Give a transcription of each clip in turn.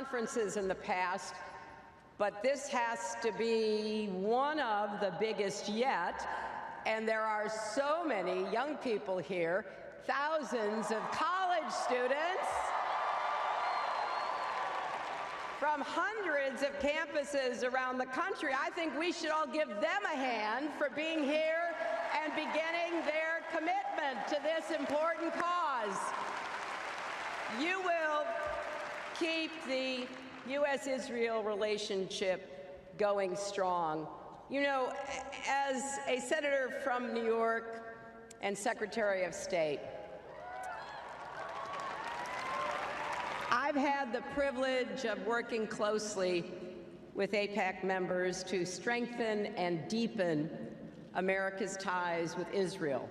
conferences in the past, but this has to be one of the biggest yet. And there are so many young people here, thousands of college students from hundreds of campuses around the country. I think we should all give them a hand for being here and beginning their commitment to this important cause. You will keep the U.S.-Israel relationship going strong. You know, as a senator from New York and Secretary of State, I've had the privilege of working closely with AIPAC members to strengthen and deepen America's ties with Israel.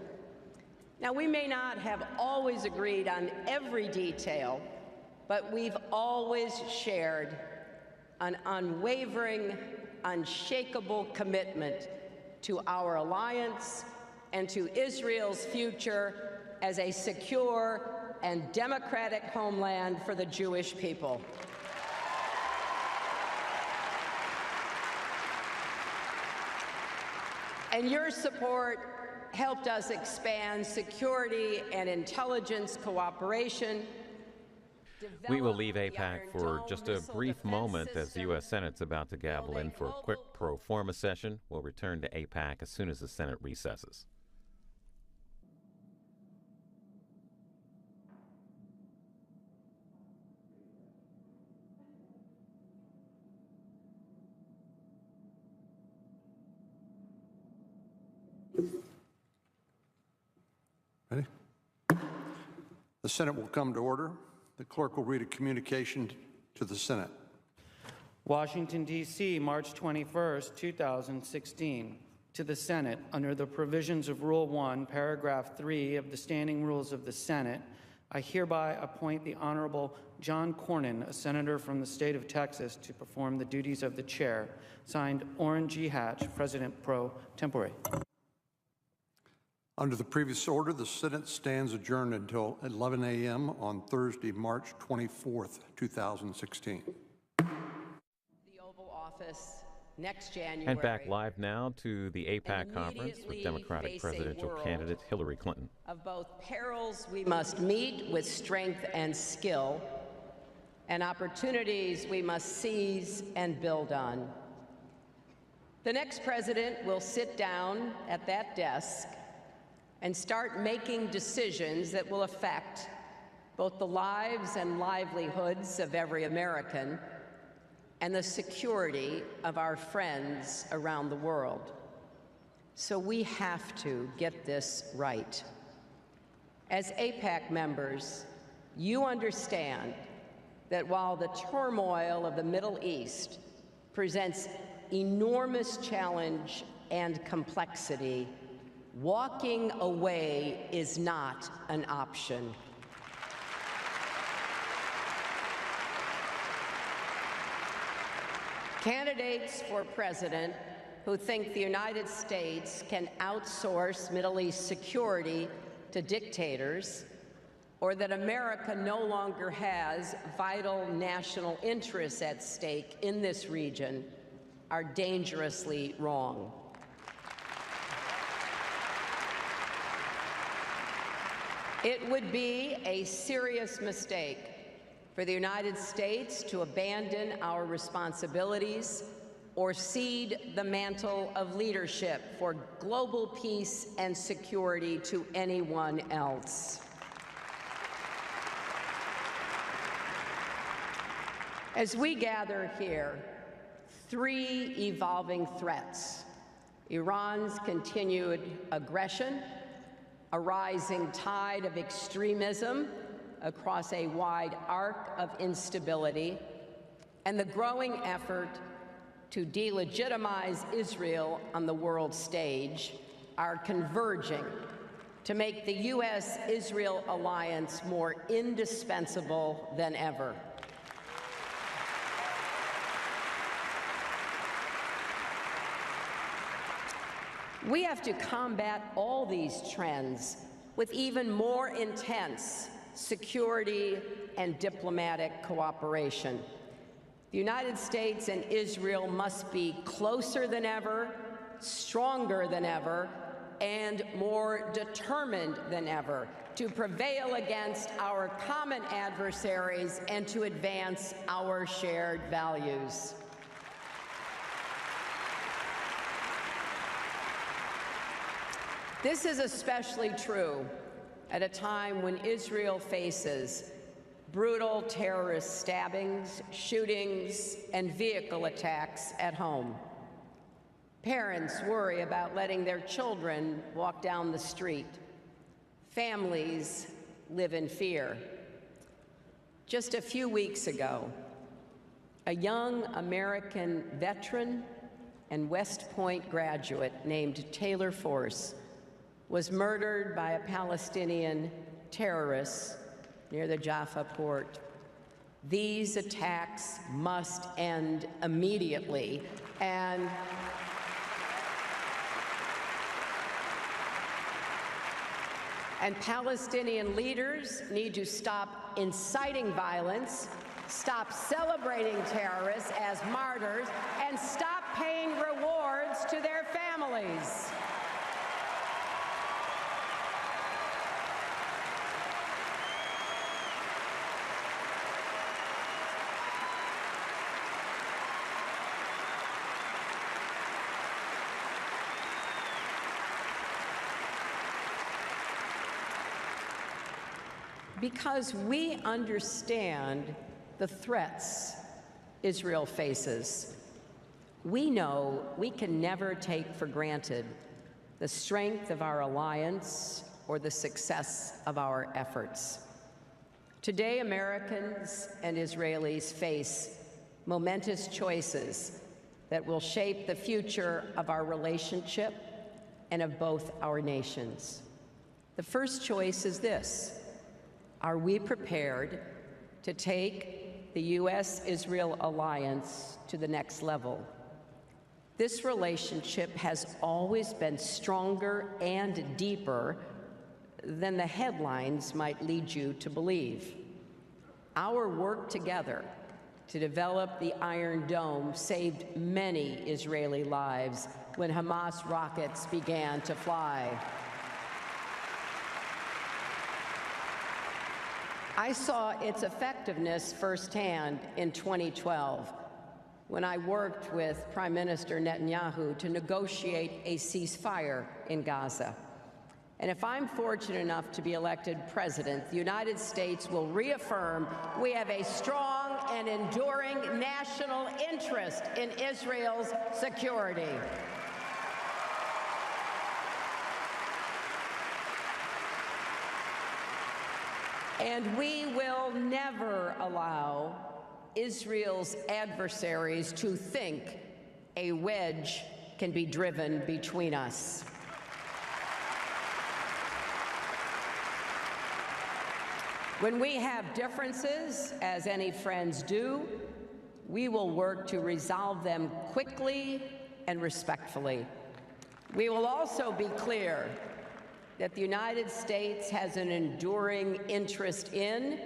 Now, we may not have always agreed on every detail, but we've always shared an unwavering, unshakable commitment to our alliance and to Israel's future as a secure and democratic homeland for the Jewish people. And your support helped us expand security and intelligence cooperation. We will leave AIPAC for just a brief moment as the U.S. Senate's about to gavel in for a quick pro forma session. We'll return to AIPAC as soon as the Senate recesses. Ready? The Senate will come to order. The clerk will read a communication to the Senate. Washington, D.C., March 21st, 2016. To the Senate, under the provisions of Rule 1, Paragraph 3 of the Standing Rules of the Senate, I hereby appoint the Honorable John Cornyn, a senator from the state of Texas, to perform the duties of the chair. Signed, Orrin G. Hatch, President pro tempore. Under the previous order, the Senate stands adjourned until 11 a.m. on Thursday, March 24th, 2016. The Oval Office next January. And back live now to the AIPAC conference with Democratic presidential candidate Hillary Clinton. Of both perils we must meet with strength and skill, and opportunities we must seize and build on. The next president will sit down at that desk and start making decisions that will affect both the lives and livelihoods of every American and the security of our friends around the world. So we have to get this right. As AIPAC members, you understand that while the turmoil of the Middle East presents enormous challenge and complexity, walking away is not an option. Candidates for president who think the United States can outsource Middle East security to dictators, or that America no longer has vital national interests at stake in this region, are dangerously wrong. It would be a serious mistake for the United States to abandon our responsibilities or cede the mantle of leadership for global peace and security to anyone else. As we gather here, three evolving threats: Iran's continued aggression, a rising tide of extremism across a wide arc of instability, and the growing effort to delegitimize Israel on the world stage, are converging to make the U.S.-Israel alliance more indispensable than ever. We have to combat all these trends with even more intense security and diplomatic cooperation. The United States and Israel must be closer than ever, stronger than ever, and more determined than ever to prevail against our common adversaries and to advance our shared values. This is especially true at a time when Israel faces brutal terrorist stabbings, shootings, and vehicle attacks at home. Parents worry about letting their children walk down the street. Families live in fear. Just a few weeks ago, a young American veteran and West Point graduate named Taylor Force was murdered by a Palestinian terrorist near the Jaffa port. These attacks must end immediately, and Palestinian leaders need to stop inciting violence, stop celebrating terrorists as martyrs, and stop paying rewards to their families. Because we understand the threats Israel faces, we know we can never take for granted the strength of our alliance or the success of our efforts. Today, Americans and Israelis face momentous choices that will shape the future of our relationship and of both our nations. The first choice is this: are we prepared to take the U.S.-Israel alliance to the next level? This relationship has always been stronger and deeper than the headlines might lead you to believe. Our work together to develop the Iron Dome saved many Israeli lives when Hamas rockets began to fly. I saw its effectiveness firsthand in 2012 when I worked with Prime Minister Netanyahu to negotiate a ceasefire in Gaza. And if I'm fortunate enough to be elected president, the United States will reaffirm we have a strong and enduring national interest in Israel's security. And we will never allow Israel's adversaries to think a wedge can be driven between us. When we have differences, as any friends do, we will work to resolve them quickly and respectfully. We will also be clear that the United States has an enduring interest in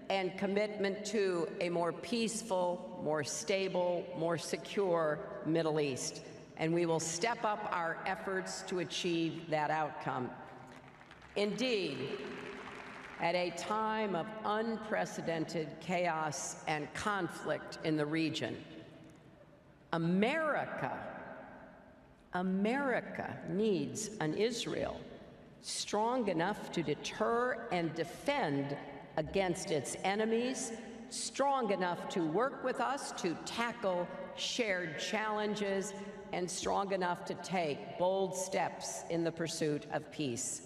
and commitment to a more peaceful, more stable, more secure Middle East. And we will step up our efforts to achieve that outcome. Indeed, at a time of unprecedented chaos and conflict in the region, America needs an Israel strong enough to deter and defend against its enemies, strong enough to work with us to tackle shared challenges, and strong enough to take bold steps in the pursuit of peace.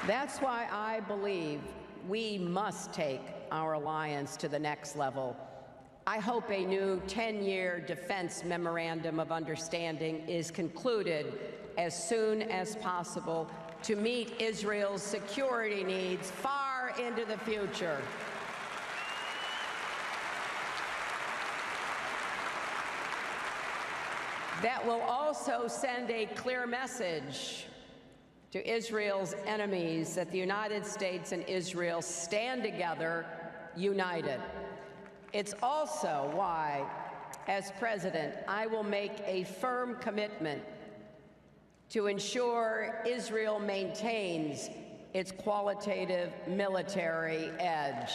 That's why I believe we must take our alliance to the next level. I hope a new 10-year defense memorandum of understanding is concluded as soon as possible to meet Israel's security needs far into the future. That will also send a clear message to Israel's enemies that the United States and Israel stand together, united. It's also why, as president, I will make a firm commitment to ensure Israel maintains its qualitative military edge.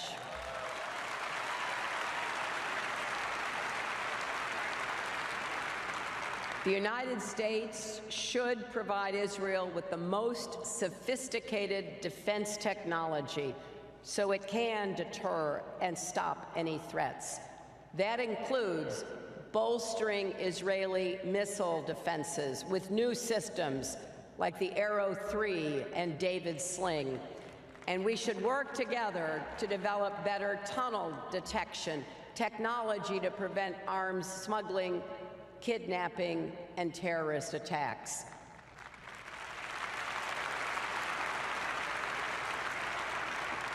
The United States should provide Israel with the most sophisticated defense technology so it can deter and stop any threats. That includes bolstering Israeli missile defenses with new systems like the Arrow 3 and David Sling. And we should work together to develop better tunnel detection, technology to prevent arms smuggling, kidnapping, and terrorist attacks.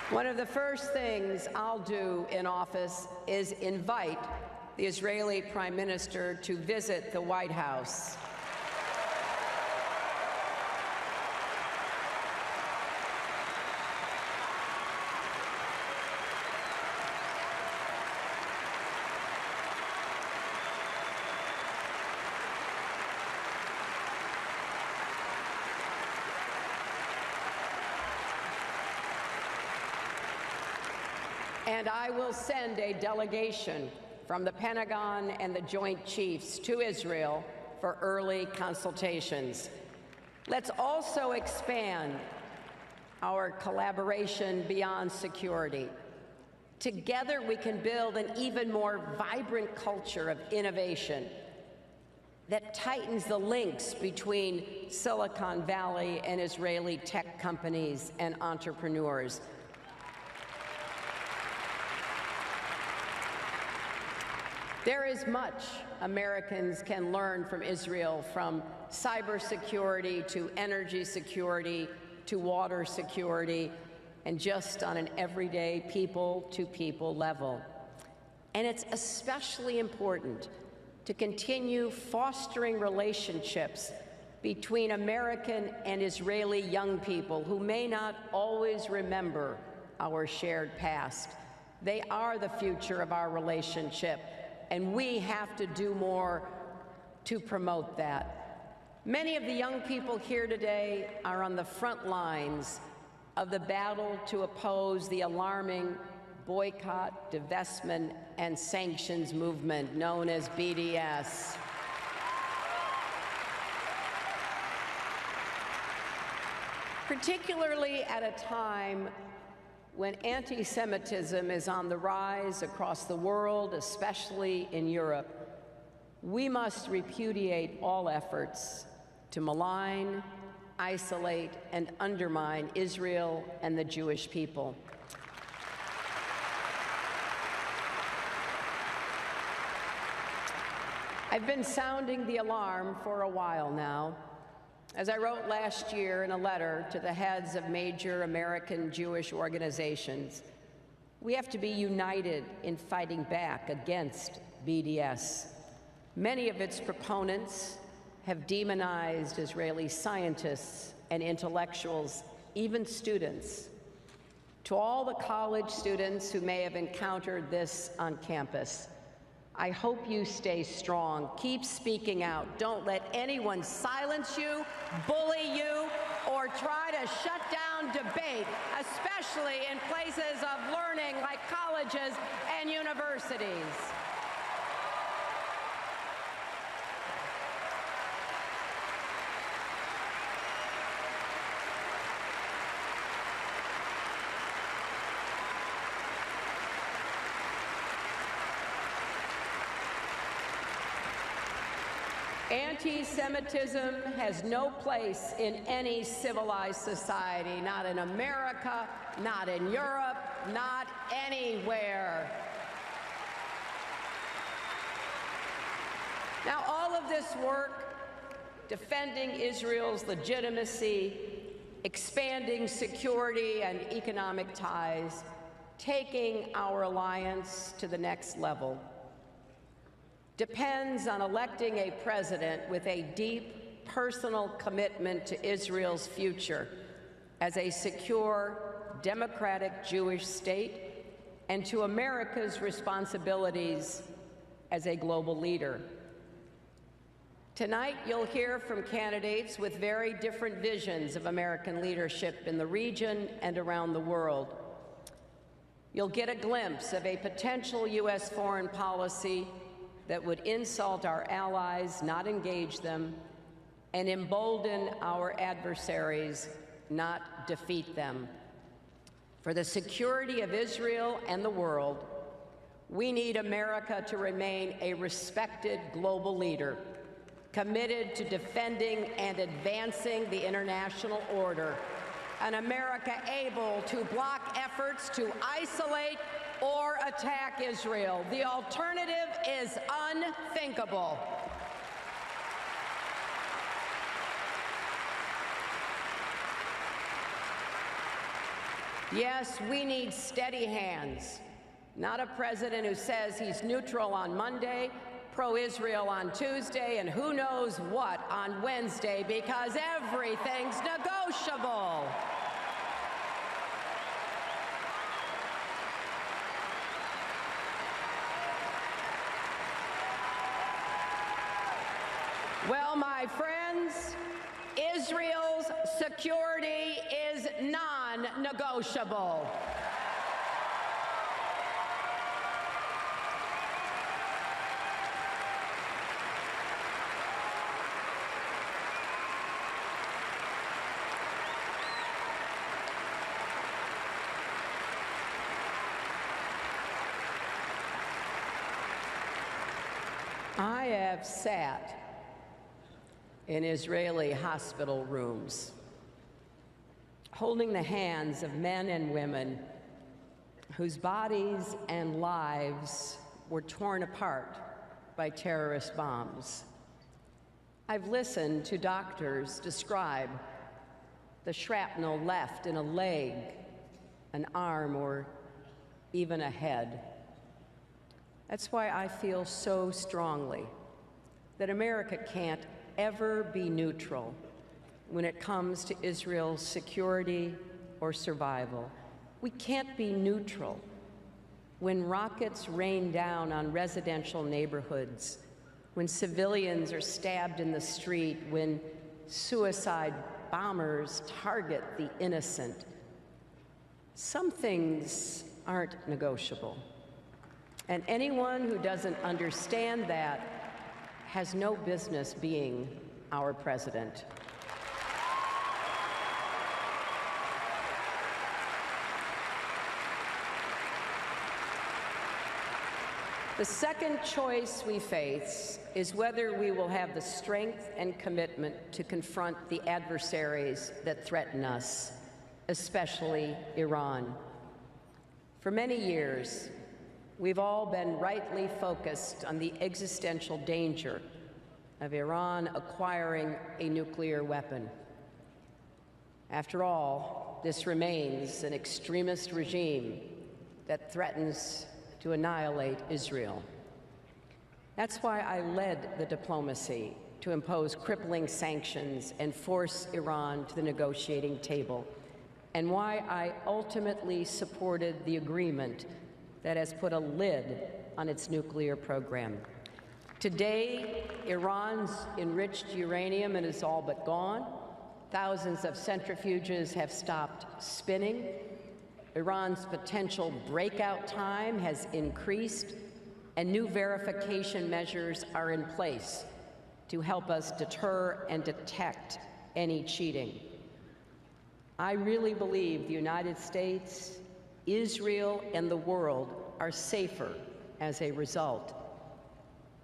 One of the first things I'll do in office is invite the Israeli Prime Minister to visit the White House. And I will send a delegation from the Pentagon and the Joint Chiefs to Israel for early consultations. Let's also expand our collaboration beyond security. Together, we can build an even more vibrant culture of innovation that tightens the links between Silicon Valley and Israeli tech companies and entrepreneurs. There is much Americans can learn from Israel, from cybersecurity to energy security to water security, and just on an everyday people-to-people level. And it's especially important to continue fostering relationships between American and Israeli young people who may not always remember our shared past. They are the future of our relationship, and we have to do more to promote that. Many of the young people here today are on the front lines of the battle to oppose the alarming boycott, divestment, and sanctions movement known as BDS. Particularly at a time when anti-Semitism is on the rise across the world, especially in Europe, we must repudiate all efforts to malign, isolate, and undermine Israel and the Jewish people. I've been sounding the alarm for a while now. As I wrote last year in a letter to the heads of major American Jewish organizations, we have to be united in fighting back against BDS. Many of its proponents have demonized Israeli scientists and intellectuals, even students. To all the college students who may have encountered this on campus, I hope you stay strong. Keep speaking out. Don't let anyone silence you, bully you, or try to shut down debate, especially in places of learning like colleges and universities. Anti-Semitism has no place in any civilized society, not in America, not in Europe, not anywhere. Now, all of this work, defending Israel's legitimacy, expanding security and economic ties, taking our alliance to the next level, depends on electing a president with a deep personal commitment to Israel's future as a secure, democratic Jewish state and to America's responsibilities as a global leader. Tonight, you'll hear from candidates with very different visions of American leadership in the region and around the world. You'll get a glimpse of a potential U.S. foreign policy that would insult our allies, not engage them, and embolden our adversaries, not defeat them. For the security of Israel and the world, we need America to remain a respected global leader, committed to defending and advancing the international order, an America able to block efforts to isolate or attack Israel. The alternative is unthinkable. Yes, we need steady hands, not a president who says he's neutral on Monday, pro-Israel on Tuesday, and who knows what on Wednesday, because everything's negotiable. Well, my friends, Israel's security is non-negotiable. I have sat in Israeli hospital rooms, holding the hands of men and women whose bodies and lives were torn apart by terrorist bombs. I've listened to doctors describe the shrapnel left in a leg, an arm, or even a head. That's why I feel so strongly that America can't ever be neutral when it comes to Israel's security or survival. We can't be neutral when rockets rain down on residential neighborhoods, when civilians are stabbed in the street, when suicide bombers target the innocent. Some things aren't negotiable. And anyone who doesn't understand that has no business being our president. The second choice we face is whether we will have the strength and commitment to confront the adversaries that threaten us, especially Iran. For many years, we've all been rightly focused on the existential danger of Iran acquiring a nuclear weapon. After all, this remains an extremist regime that threatens to annihilate Israel. That's why I led the diplomacy to impose crippling sanctions and force Iran to the negotiating table, and why I ultimately supported the agreement that has put a lid on its nuclear program. Today, Iran's enriched uranium is all but gone. Thousands of centrifuges have stopped spinning. Iran's potential breakout time has increased, and new verification measures are in place to help us deter and detect any cheating. I really believe the United States, Israel, and the world are safer as a result.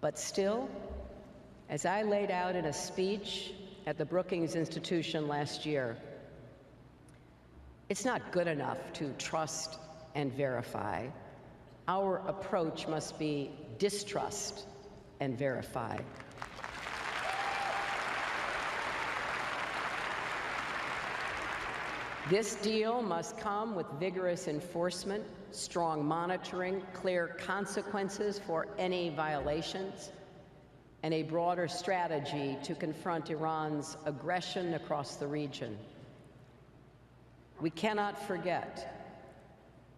But still, as I laid out in a speech at the Brookings Institution last year, it's not good enough to trust and verify. Our approach must be distrust and verify. This deal must come with vigorous enforcement, strong monitoring, clear consequences for any violations. and a broader strategy to confront Iran's aggression across the region. We cannot forget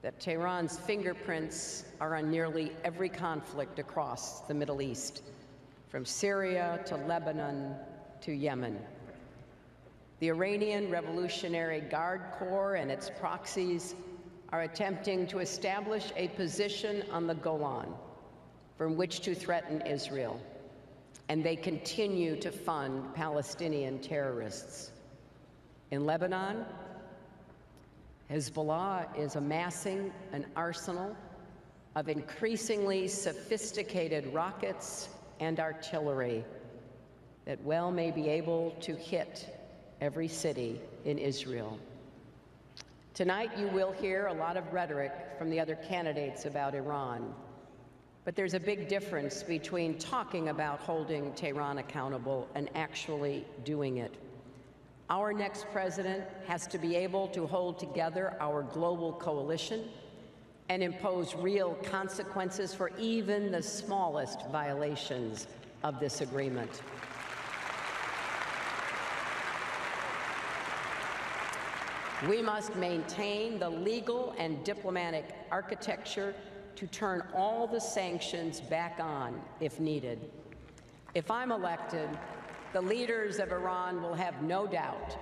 that Tehran's fingerprints are on nearly every conflict across the Middle East, from Syria to Lebanon to Yemen. The Iranian Revolutionary Guard Corps and its proxies are attempting to establish a position on the Golan from which to threaten Israel, and they continue to fund Palestinian terrorists. In Lebanon, Hezbollah is amassing an arsenal of increasingly sophisticated rockets and artillery that well may be able to hit every city in Israel. Tonight you will hear a lot of rhetoric from the other candidates about Iran, but there's a big difference between talking about holding Tehran accountable and actually doing it. Our next president has to be able to hold together our global coalition and impose real consequences for even the smallest violations of this agreement. We must maintain the legal and diplomatic architecture to turn all the sanctions back on if needed. If I'm elected, the leaders of Iran will have no doubt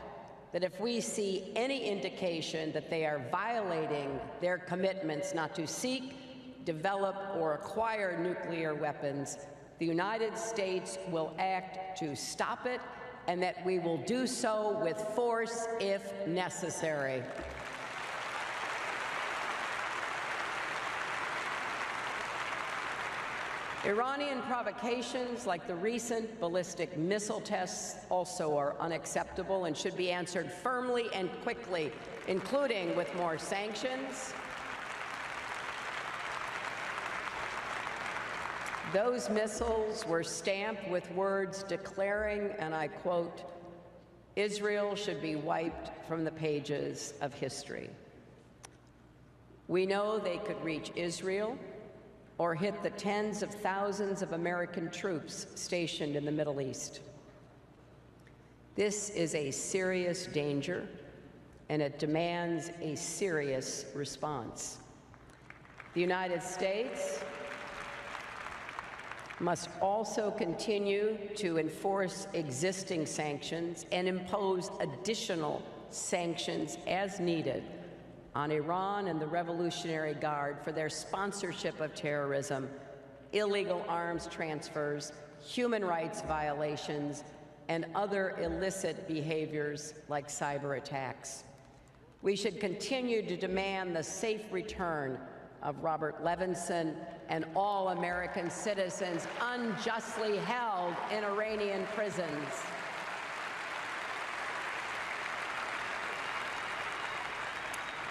that if we see any indication that they are violating their commitments not to seek, develop, or acquire nuclear weapons, the United States will act to stop it, and that we will do so with force if necessary. Iranian provocations like the recent ballistic missile tests also are unacceptable and should be answered firmly and quickly, including with more sanctions. Those missiles were stamped with words declaring, and I quote, "Israel should be wiped from the pages of history." We know they could reach Israel or hit the tens of thousands of American troops stationed in the Middle East. This is a serious danger, and it demands a serious response. The United States must also continue to enforce existing sanctions and impose additional sanctions as needed on Iran and the Revolutionary Guard for their sponsorship of terrorism, illegal arms transfers, human rights violations, and other illicit behaviors like cyber attacks. We should continue to demand the safe return of Robert Levinson and all American citizens unjustly held in Iranian prisons.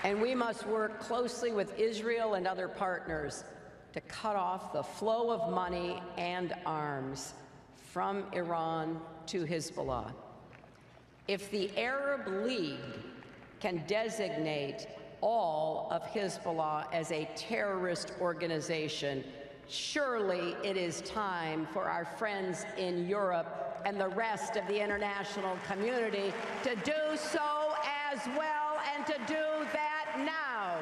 And we must work closely with Israel and other partners to cut off the flow of money and arms from Iran to Hezbollah. If the Arab League can designate all of Hezbollah as a terrorist organization, surely it is time for our friends in Europe and the rest of the international community to do so as well, and to do that now.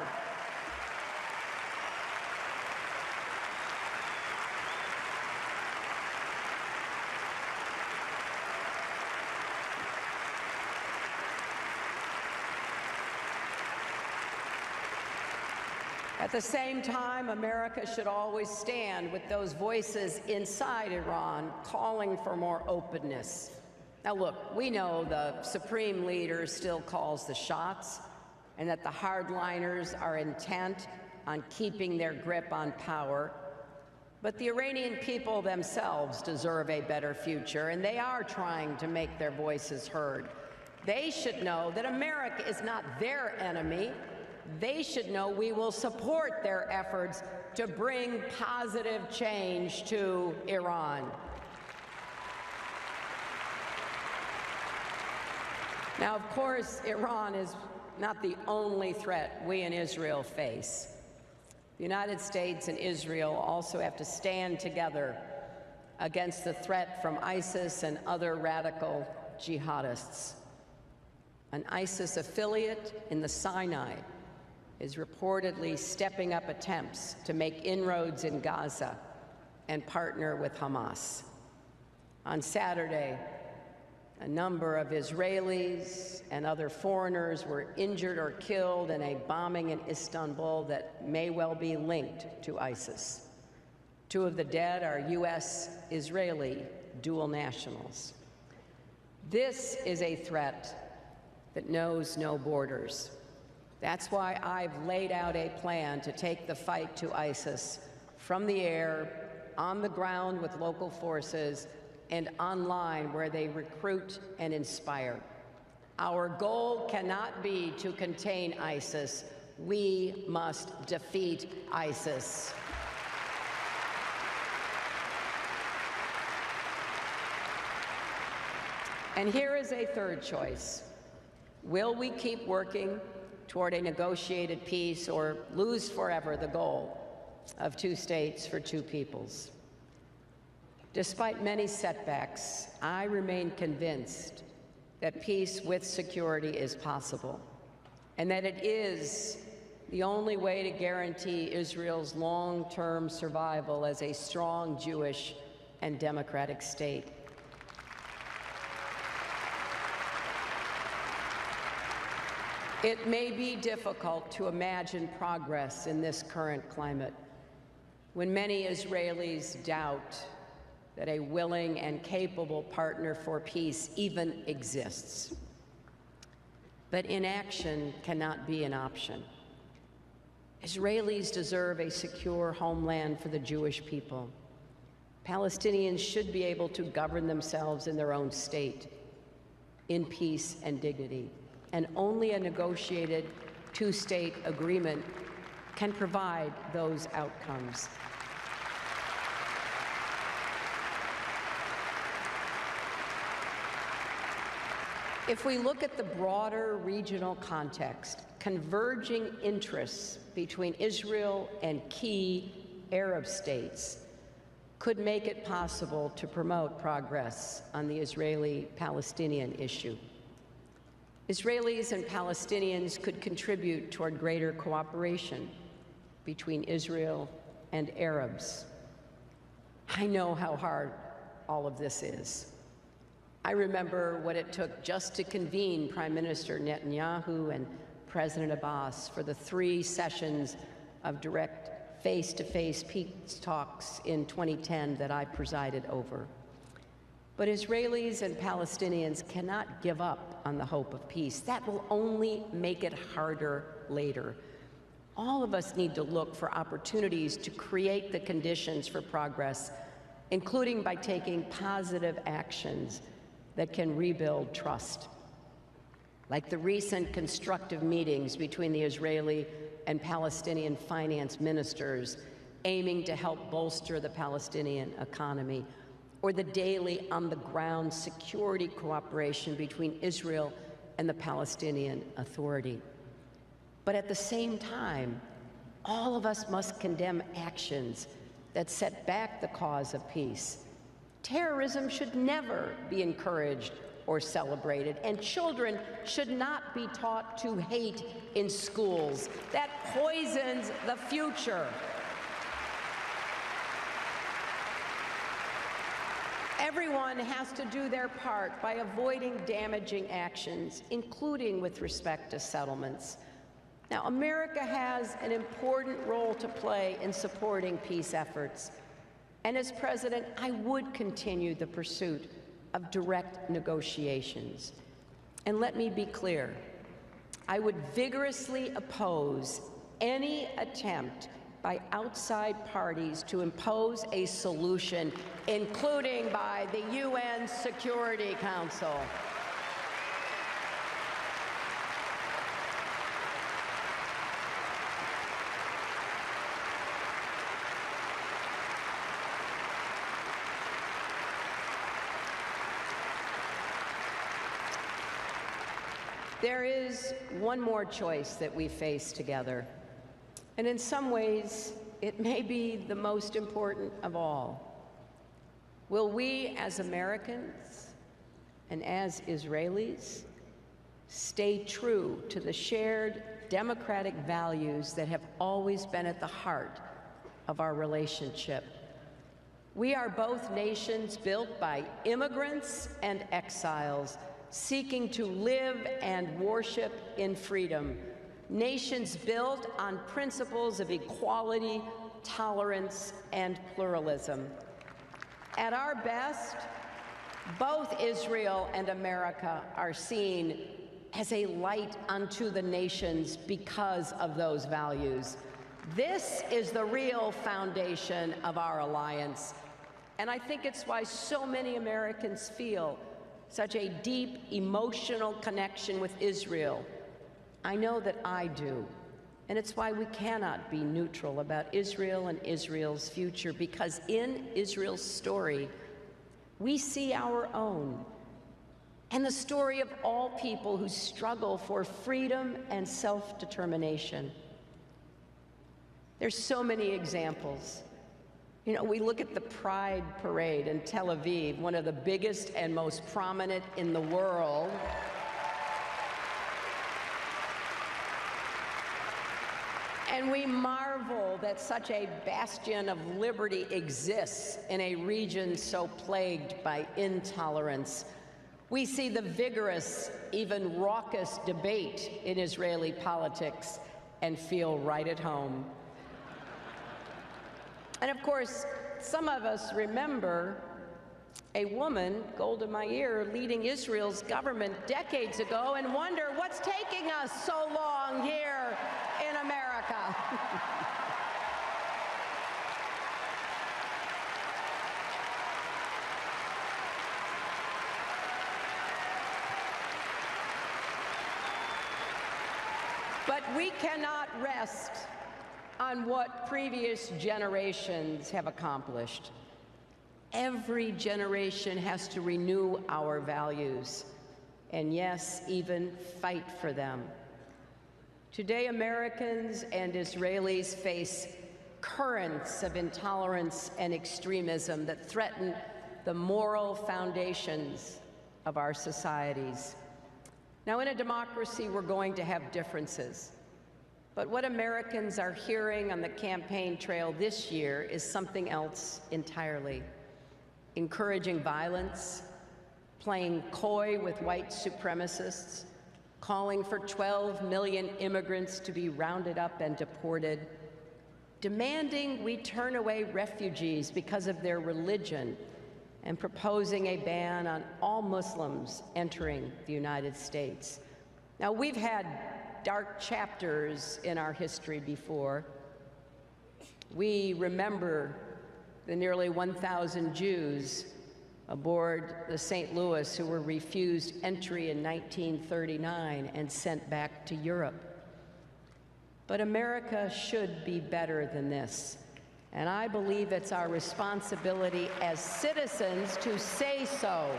At the same time, America should always stand with those voices inside Iran calling for more openness. Now look, we know the Supreme Leader still calls the shots, and that the hardliners are intent on keeping their grip on power. But the Iranian people themselves deserve a better future, and they are trying to make their voices heard. They should know that America is not their enemy. They should know we will support their efforts to bring positive change to Iran. Now, of course, Iran is not the only threat we in Israel face. The United States and Israel also have to stand together against the threat from ISIS and other radical jihadists. An ISIS affiliate in the Sinai is reportedly stepping up attempts to make inroads in Gaza and partner with Hamas. On Saturday, a number of Israelis and other foreigners were injured or killed in a bombing in Istanbul that may well be linked to ISIS. 2 of the dead are U.S.-Israeli dual nationals. This is a threat that knows no borders. That's why I've laid out a plan to take the fight to ISIS from the air, on the ground with local forces, and online where they recruit and inspire. Our goal cannot be to contain ISIS. We must defeat ISIS. And here is a third choice. Will we keep working toward a negotiated peace or lose forever the goal of 2 states for 2 peoples? Despite many setbacks, I remain convinced that peace with security is possible, and that it is the only way to guarantee Israel's long-term survival as a strong Jewish and democratic state. It may be difficult to imagine progress in this current climate, when many Israelis doubt that a willing and capable partner for peace even exists. But inaction cannot be an option. Israelis deserve a secure homeland for the Jewish people. Palestinians should be able to govern themselves in their own state, in peace and dignity. And only a negotiated 2-state agreement can provide those outcomes. If we look at the broader regional context, converging interests between Israel and key Arab states could make it possible to promote progress on the Israeli-Palestinian issue. Israelis and Palestinians could contribute toward greater cooperation between Israel and Arabs. I know how hard all of this is. I remember what it took just to convene Prime Minister Netanyahu and President Abbas for the 3 sessions of direct face-to-face peace talks in 2010 that I presided over. But Israelis and Palestinians cannot give up on the hope of peace. That will only make it harder later. All of us need to look for opportunities to create the conditions for progress, including by taking positive actions that can rebuild trust, like the recent constructive meetings between the Israeli and Palestinian finance ministers aiming to help bolster the Palestinian economy, or the daily on-the-ground security cooperation between Israel and the Palestinian Authority. But at the same time, all of us must condemn actions that set back the cause of peace. Terrorism should never be encouraged or celebrated, and children should not be taught to hate in schools. That poisons the future. Everyone has to do their part by avoiding damaging actions, including with respect to settlements. Now, America has an important role to play in supporting peace efforts. And as president, I would continue the pursuit of direct negotiations. And let me be clear, I would vigorously oppose any attempt by outside parties to impose a solution, including by the UN Security Council. There is one more choice that we face together, and in some ways, it may be the most important of all. Will we as Americans and as Israelis stay true to the shared democratic values that have always been at the heart of our relationship? We are both nations built by immigrants and exiles, seeking to live and worship in freedom. Nations built on principles of equality, tolerance, and pluralism. At our best, both Israel and America are seen as a light unto the nations because of those values. This is the real foundation of our alliance, and I think it's why so many Americans feel such a deep emotional connection with Israel. I know that I do, and it's why we cannot be neutral about Israel and Israel's future, because in Israel's story, we see our own, and the story of all people who struggle for freedom and self-determination. There's so many examples. You know, we look at the Pride Parade in Tel Aviv, one of the biggest and most prominent in the world. And we marvel that such a bastion of liberty exists in a region so plagued by intolerance. We see the vigorous, even raucous debate in Israeli politics and feel right at home. And of course, some of us remember a woman, Golda Meir, leading Israel's government decades ago and wonder what's taking us so long here in America. But we cannot rest on what previous generations have accomplished. Every generation has to renew our values, and yes, even fight for them. Today, Americans and Israelis face currents of intolerance and extremism that threaten the moral foundations of our societies. Now, in a democracy, we're going to have differences. But what Americans are hearing on the campaign trail this year is something else entirely. Encouraging violence, playing coy with white supremacists, calling for 12 million immigrants to be rounded up and deported, demanding we turn away refugees because of their religion, and proposing a ban on all Muslims entering the United States. Now, we've had dark chapters in our history before. We remember the nearly 1,000 Jews aboard the St. Louis who were refused entry in 1939 and sent back to Europe. But America should be better than this, and I believe it's our responsibility as citizens to say so.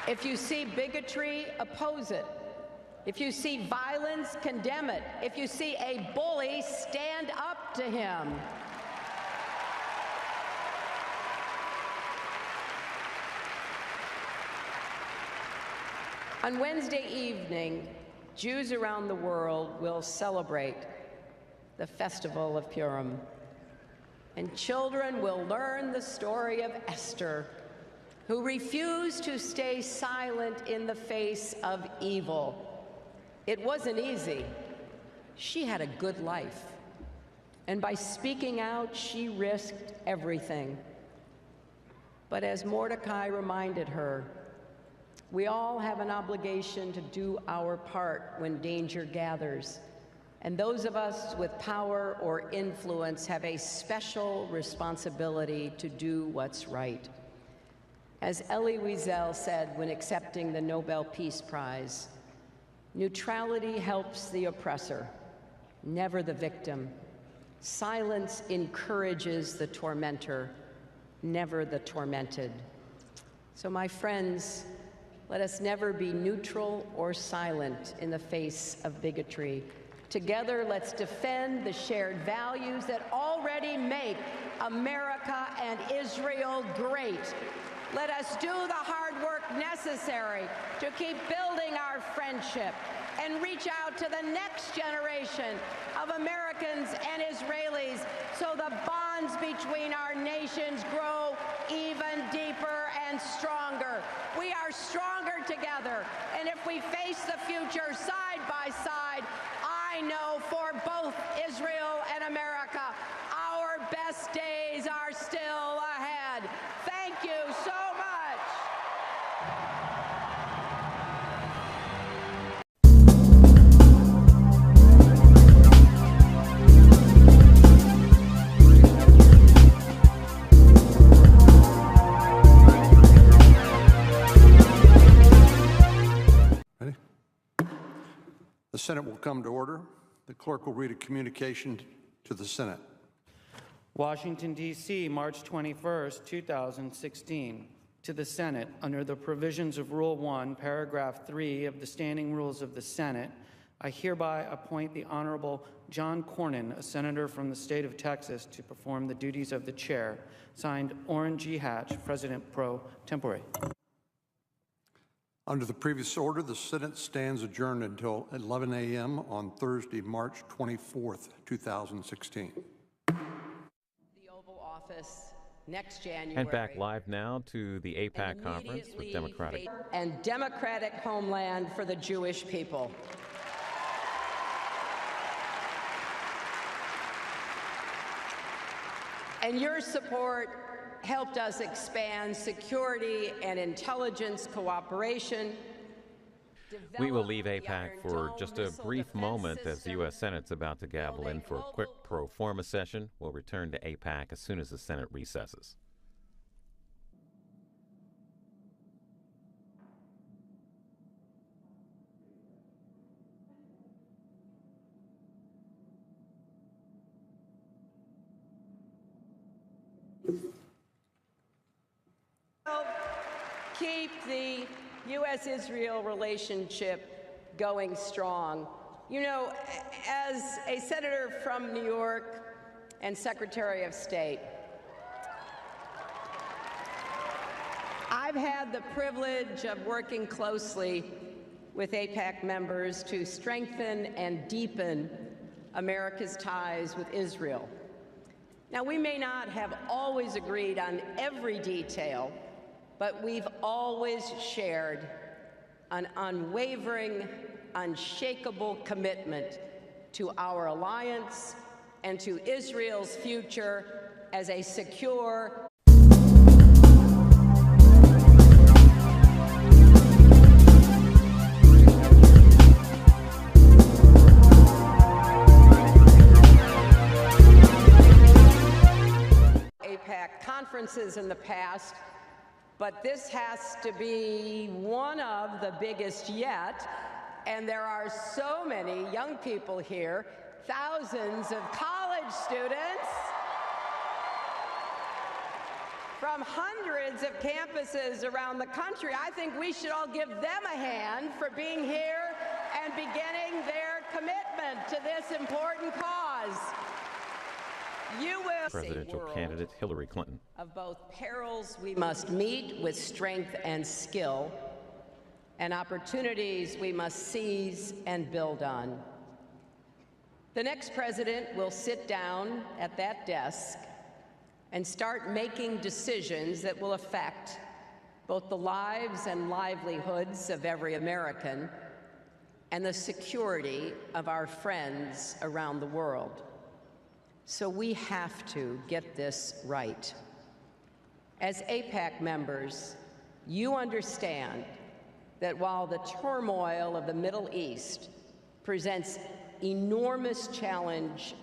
If you see bigotry, oppose it. If you see violence, condemn it. If you see a bully, stand up to him. On Wednesday evening, Jews around the world will celebrate the festival of Purim, and children will learn the story of Esther, who refused to stay silent in the face of evil. It wasn't easy. She had a good life, and by speaking out, she risked everything. But as Mordecai reminded her, we all have an obligation to do our part when danger gathers, and those of us with power or influence have a special responsibility to do what's right. As Elie Wiesel said when accepting the Nobel Peace Prize, neutrality helps the oppressor, never the victim. Silence encourages the tormentor, never the tormented. So my friends, let us never be neutral or silent in the face of bigotry. Together, let's defend the shared values that already make America and Israel great. Let us do the hard work necessary to keep building our friendship and reach out to the next generation of Americans and Israelis so the bonds between our nations grow even deeper and stronger. We are stronger together, and if we face the future side by side, I know for both Israel and America, our best days are still ahead. Thank you so much. Ready? The Senate will come to order. The clerk will read a communication to the Senate. Washington, D.C., March 21st, 2016. To the Senate, under the provisions of Rule 1, Paragraph 3 of the Standing Rules of the Senate, I hereby appoint the Honorable John Cornyn, a senator from the state of Texas, to perform the duties of the chair. Signed, Orrin G. Hatch, President pro tempore. Under the previous order, the Senate stands adjourned until 11 a.m. on Thursday, March 24th, 2016. The Oval Office next January. And back live now to the AIPAC conference with Democratic. And democratic homeland for the Jewish people. And your support helped us expand security and intelligence cooperation. We will leave AIPAC for just a brief moment as the U.S. Senate's about to gavel in for a quick pro forma session. We'll return to AIPAC as soon as the Senate recesses. Keep the U.S.-Israel relationship going strong. You know, as a senator from New York and Secretary of State, I've had the privilege of working closely with AIPAC members to strengthen and deepen America's ties with Israel. Now, we may not have always agreed on every detail, but we've always shared an unwavering, unshakable commitment to our alliance and to Israel's future as a secure, AIPAC conferences in the past, but this has to be one of the biggest yet, and there are so many young people here, thousands of college students from hundreds of campuses around the country. I think we should all give them a hand for being here and beginning their commitment to this important cause. You will Presidential candidate Hillary Clinton. Of both perils we must meet with strength and skill, and opportunities we must seize and build on. The next president will sit down at that desk and start making decisions that will affect both the lives and livelihoods of every American and the security of our friends around the world. So we have to get this right. As AIPAC members, you understand that while the turmoil of the Middle East presents enormous challenge